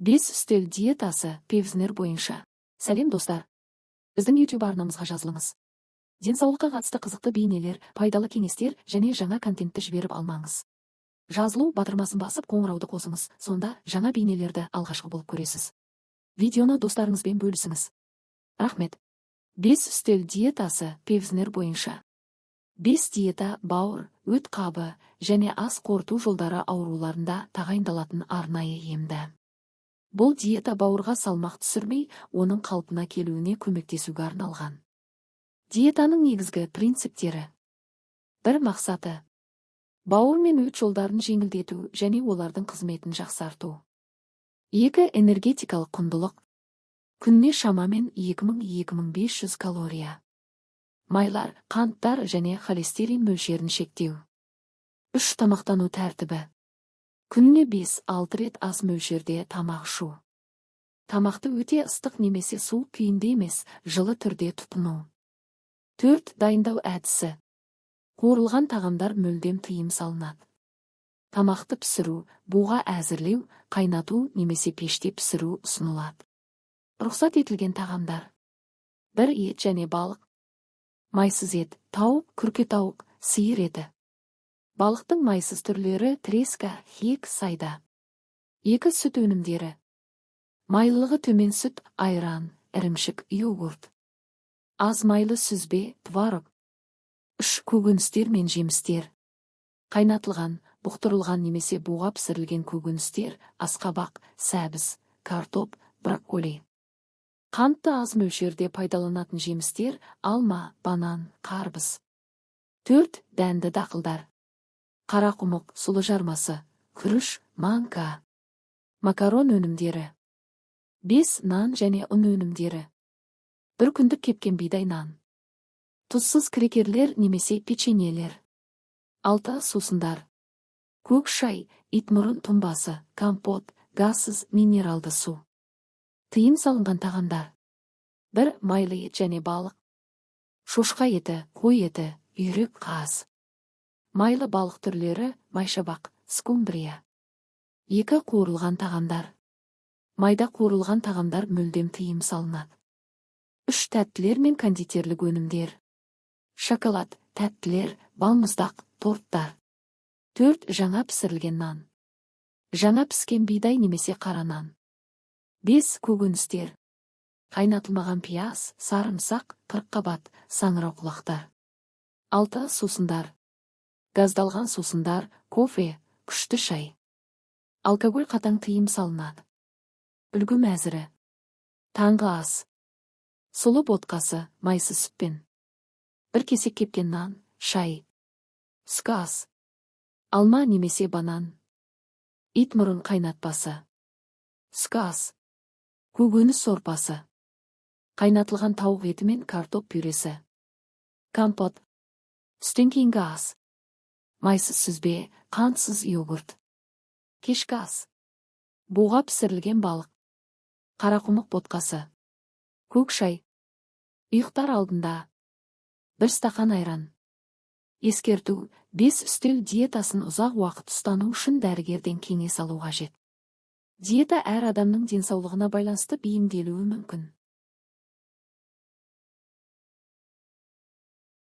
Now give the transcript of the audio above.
Бес үстел диетасы Певзнер бойынша. Сәлем достар. Біздің YouTube арнамызға жазылыңыз. Денсаулыққа қатысты қызықты бейнелер, пайдалы кеңестер және жаңа контентті жіберіп алмаңыз. Жазылу батырмасын басып қоңырауды қосыңыз, сонда жаңа бейнелерді алғашқы болып көресіз. Видеоны достарыңызбен бөлісіңіз. Рахмет. Бес үстел диетасы Певзнер бойынша. Бес диета бауыр, өт қабы және ас қорыту жолдары ауруларында тағайындалатын арнайы емді. Бұл диета бауырға салмақ түсірмей, оның қалпына келуіне көмектесуге арналған. Диетаның негізгі принциптері. Бір мақсаты. Бауыр мен өт жолдарын жеңілдету және олардың қызметін жақсарту. Екі энергетикалық құндылық. Күніне шамамен 2000-2500 калория. Майлар, қанттар және холестерин мөлшерін шектеу. Үш тамақтану тәртібі. Күніне 5-6 рет ас мөлшерде тамақ ішу. Тамақты өте ыстық немесе суық күйінде емес, жылы түрде тұтыну. 4. Дайындау әдісі. Қуырылған тағамдар мүлдем тыйым салынады. Тамақты пісіру, буға әзірлеу, қайнату немесе пеште пісіру ұсынылады. Рұқсат етілген тағамдар. 1. Ет және балық. Майсыз ет, тауық, күрке тауық, сиыр еті. Балықтың майсыз түрлері треска, хек, сайда. 2. Сүт өнімдері. Майлылығы төмен сүт, айран, ірімшік, йогурт. Аз майлы сүзбе, творог. 3. Көкөністер мен жемістер. Қайнатылған, бұқтырылған немесе буға пісірілген көкөністер, асқабақ, сәбіз, картоп, брокколи. Қантты аз мөлшерде пайдаланатын жемістер, алма, банан, қарбыз. 4. Дәнді дақылдар. Қарақұмық, сұлы жармасы, күріш, манка. Макарон өнімдері. 5. Нан және ұн өнімдері. Бір күндік кепкен бидай нан. Тұзсыз крекерлер немесе печеньелер. 6. Сусындар. Көк шай, итмұрын тұнбасы, компот, газсыз минералды су. Тыйым салынған тағамдар. 1. Майлы ет және балық. Шошқа еті, қой еті, үйрек, қаз. Майлы балық түрлері, майшабақ, скумбрия. 2. Қуырылған тағамдар. Майда қуырылған тағамдар мүлдем тыйым салынады. 3. Тәттілер мен кондитерлік өнімдер. Шоколад, тәттілер, балмұздақ, торттар. 4. Жаңа пісірілген нан. Жаңа піскен бидай немесе қара нан. 5. Көкөністер. Қайнатылмаған пияз, сарымсақ, қырыққабат, саңырауқұлақтар. 6. Сусындар. Газдалған сусындар, кофе, күшті шай. Алкоголь қатаң тыйым салынады. Үлгі мәзірі. Таңғы ас. Сұлы ботқасы, майсыз сүтпен. 1 кесек кепкен нан, шай. Түскі ас. Алма немесе банан. Итмұрын қайнатпасы. Түскі ас. Көкөніс сорпасы. Қайнатылған тауық еті мен картоп пюресі. Компот. Түстен кейінгі ас. Майсыз сүзбе, қантсыз йогурт. Кешкі ас. Буға пісірілген балық. Қарақұмық ботқасы. Көк шай. Ұйықтар алдында. 1 стақан айран. Ескерту, 5 үстел диетасын ұзақ уақыт ұстану үшін дәрігерден кеңес алу қажет. Диета әр адамның денсаулығына байланысты бейімделуі мүмкін.